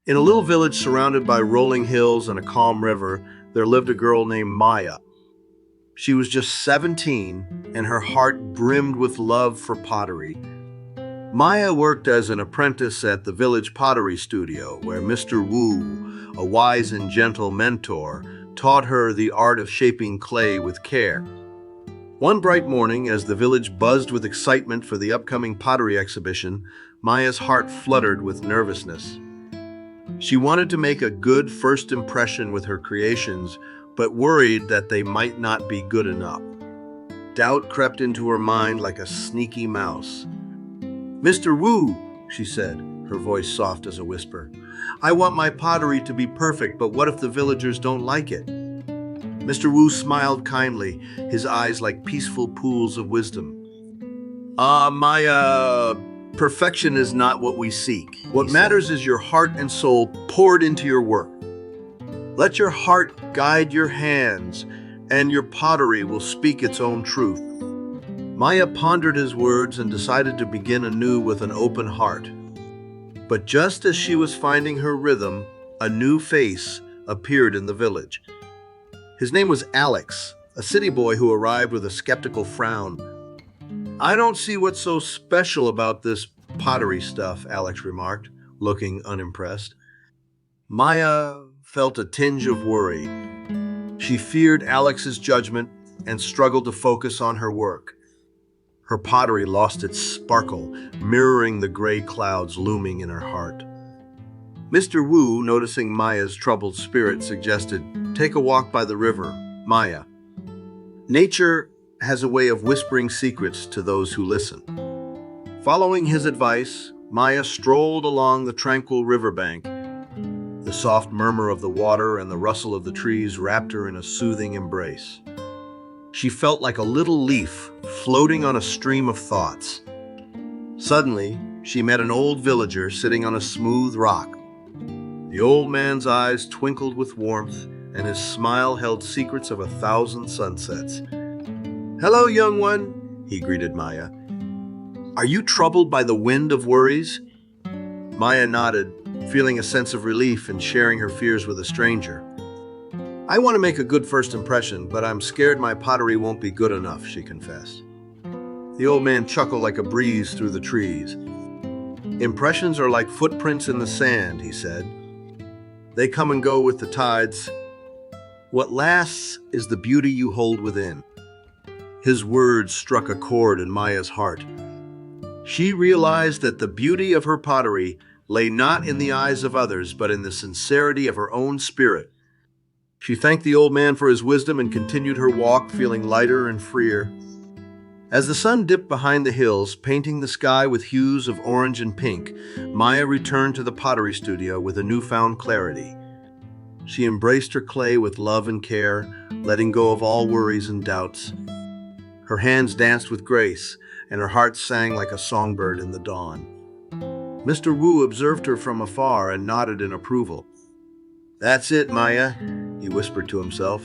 In a little village surrounded by rolling hills and a calm river, there lived a girl named Maya. She was just 17, and her heart brimmed with love for pottery. Maya worked as an apprentice at the village pottery studio, where Mr. Wu, a wise and gentle mentor, taught her the art of shaping clay with care. One bright morning, as the village buzzed with excitement for the upcoming pottery exhibition, Maya's heart fluttered with nervousness. She wanted to make a good first impression with her creations, but worried that they might not be good enough. Doubt crept into her mind like a sneaky mouse. "Mr. Wu," she said, her voice soft as a whisper, "I want my pottery to be perfect, but what if the villagers don't like it?" Mr. Wu smiled kindly, his eyes like peaceful pools of wisdom. Maya, perfection is not what we seek. What matters is your heart and soul poured into your work. Let your heart guide your hands, and your pottery will speak its own truth. Maya pondered his words and decided to begin anew with an open heart. But just as she was finding her rhythm, a new face appeared in the village. His name was Alex, a city boy who arrived with a skeptical frown. "I don't see what's so special about this pottery stuff," Alex remarked, looking unimpressed. Maya felt a tinge of worry. She feared Alex's judgment and struggled to focus on her work. Her pottery lost its sparkle, mirroring the gray clouds looming in her heart. Mr. Wu, noticing Maya's troubled spirit, suggested, "Take a walk by the river, Maya. Nature has a way of whispering secrets to those who listen." Following his advice, Maya strolled along the tranquil riverbank. The soft murmur of the water and the rustle of the trees wrapped her in a soothing embrace. She felt like a little leaf floating on a stream of thoughts. Suddenly, she met an old villager sitting on a smooth rock. The old man's eyes twinkled with warmth, and his smile held secrets of 1,000 sunsets. "Hello, young one," he greeted Maya. "Are you troubled by the wind of worries?" Maya nodded, feeling a sense of relief in sharing her fears with a stranger. "I want to make a good first impression, but I'm scared my pottery won't be good enough," she confessed. The old man chuckled like a breeze through the trees. "Impressions are like footprints in the sand," he said. "They come and go with the tides. What lasts is the beauty you hold within." His words struck a chord in Maya's heart. She realized that the beauty of her pottery lay not in the eyes of others, but in the sincerity of her own spirit. She thanked the old man for his wisdom and continued her walk, feeling lighter and freer. As the sun dipped behind the hills, painting the sky with hues of orange and pink, Maya returned to the pottery studio with a newfound clarity. She embraced her clay with love and care, letting go of all worries and doubts. Her hands danced with grace, and her heart sang like a songbird in the dawn. Mr. Wu observed her from afar and nodded in approval. "That's it, Maya," he whispered to himself.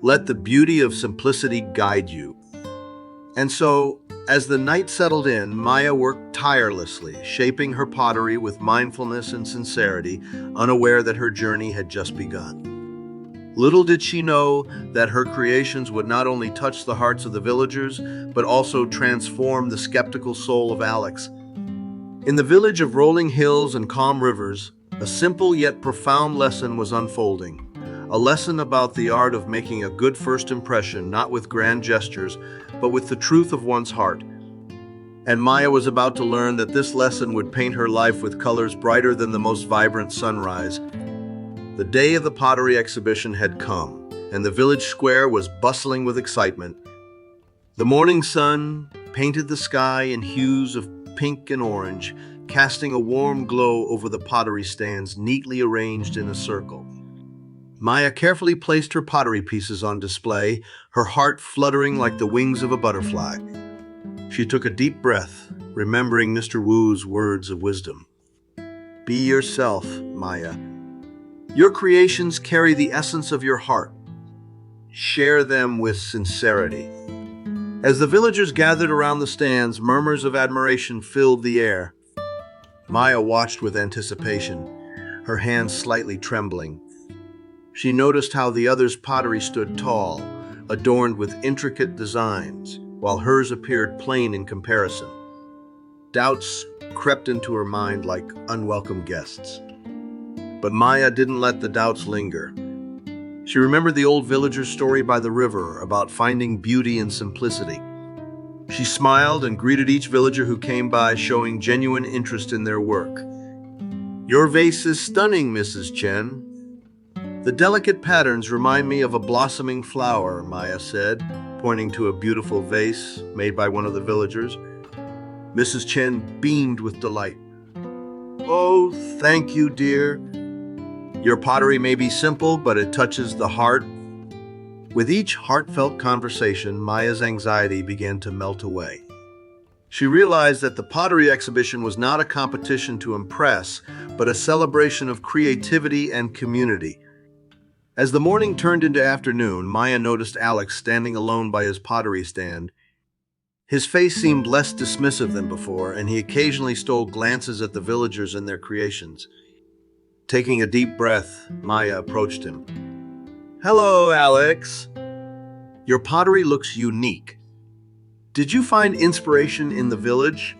"Let the beauty of simplicity guide you." And so, as the night settled in, Maya worked tirelessly, shaping her pottery with mindfulness and sincerity, unaware that her journey had just begun. Little did she know that her creations would not only touch the hearts of the villagers, but also transform the skeptical soul of Alex. In the village of rolling hills and calm rivers, a simple yet profound lesson was unfolding. A lesson about the art of making a good first impression, not with grand gestures, but with the truth of one's heart. And Maya was about to learn that this lesson would paint her life with colors brighter than the most vibrant sunrise. The day of the pottery exhibition had come, and the village square was bustling with excitement. The morning sun painted the sky in hues of pink and orange, casting a warm glow over the pottery stands neatly arranged in a circle. Maya carefully placed her pottery pieces on display, her heart fluttering like the wings of a butterfly. She took a deep breath, remembering Mr. Wu's words of wisdom. "Be yourself, Maya. Your creations carry the essence of your heart. Share them with sincerity." As the villagers gathered around the stands, murmurs of admiration filled the air. Maya watched with anticipation. her hands slightly trembling. She noticed how the other's pottery stood tall, adorned with intricate designs, while hers appeared plain in comparison. Doubts crept into her mind like unwelcome guests. But Maya didn't let the doubts linger. She remembered the old villager's story by the river about finding beauty in simplicity. She smiled and greeted each villager who came by, showing genuine interest in their work. "Your vase is stunning, Mrs. Chen. The delicate patterns remind me of a blossoming flower," Maya said, pointing to a beautiful vase made by one of the villagers. Mrs. Chen beamed with delight. "Oh, thank you, dear. Your pottery may be simple, but it touches the heart." With each heartfelt conversation, Maya's anxiety began to melt away. She realized that the pottery exhibition was not a competition to impress, but a celebration of creativity and community. As the morning turned into afternoon, Maya noticed Alex standing alone by his pottery stand. His face seemed less dismissive than before, and he occasionally stole glances at the villagers and their creations. Taking a deep breath, Maya approached him. "Hello, Alex. Your pottery looks unique. Did you find inspiration in the village?"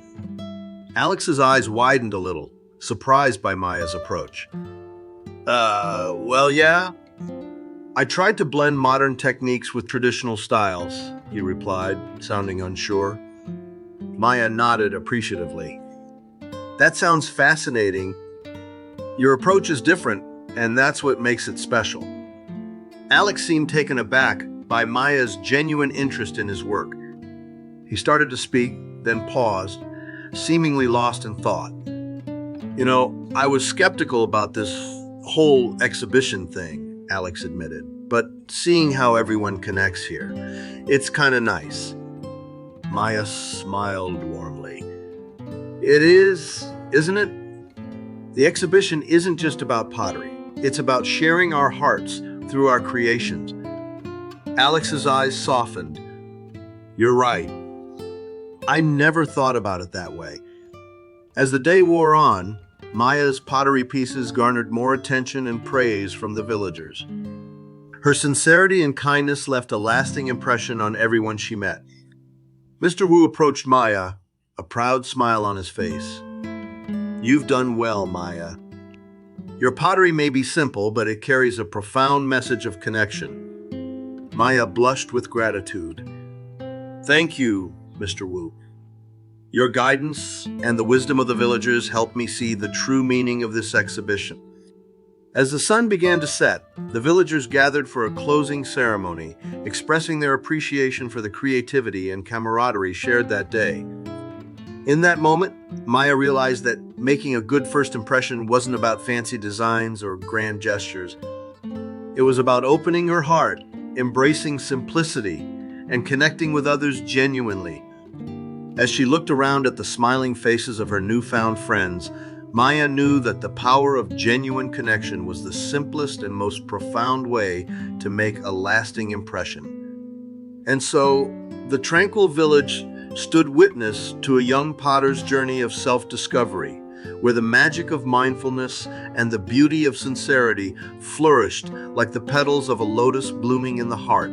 Alex's eyes widened a little, surprised by Maya's approach. Well, yeah. I tried to blend modern techniques with traditional styles," he replied, sounding unsure. Maya nodded appreciatively. "That sounds fascinating. Your approach is different, and that's what makes it special." Alex seemed taken aback by Maya's genuine interest in his work. He started to speak, then paused, seemingly lost in thought. I was skeptical about this whole exhibition thing," Alex admitted, "but seeing how everyone connects here, it's kind of nice." Maya smiled warmly. "It is, isn't it? The exhibition isn't just about pottery. It's about sharing our hearts through our creations." Alex's eyes softened. "You're right. I never thought about it that way." As the day wore on, Maya's pottery pieces garnered more attention and praise from the villagers. Her sincerity and kindness left a lasting impression on everyone she met. Mr. Wu approached Maya, a proud smile on his face. "You've done well, Maya. Your pottery may be simple, but it carries a profound message of connection." Maya blushed with gratitude. "Thank you, Mr. Wu. Your guidance and the wisdom of the villagers helped me see the true meaning of this exhibition." As the sun began to set, the villagers gathered for a closing ceremony, expressing their appreciation for the creativity and camaraderie shared that day. In that moment, Maya realized that making a good first impression wasn't about fancy designs or grand gestures. It was about opening her heart, embracing simplicity, and connecting with others genuinely. As she looked around at the smiling faces of her newfound friends, Maya knew that the power of genuine connection was the simplest and most profound way to make a lasting impression. And so, the tranquil village stood witness to a young potter's journey of self-discovery, where the magic of mindfulness and the beauty of sincerity flourished like the petals of a lotus blooming in the heart.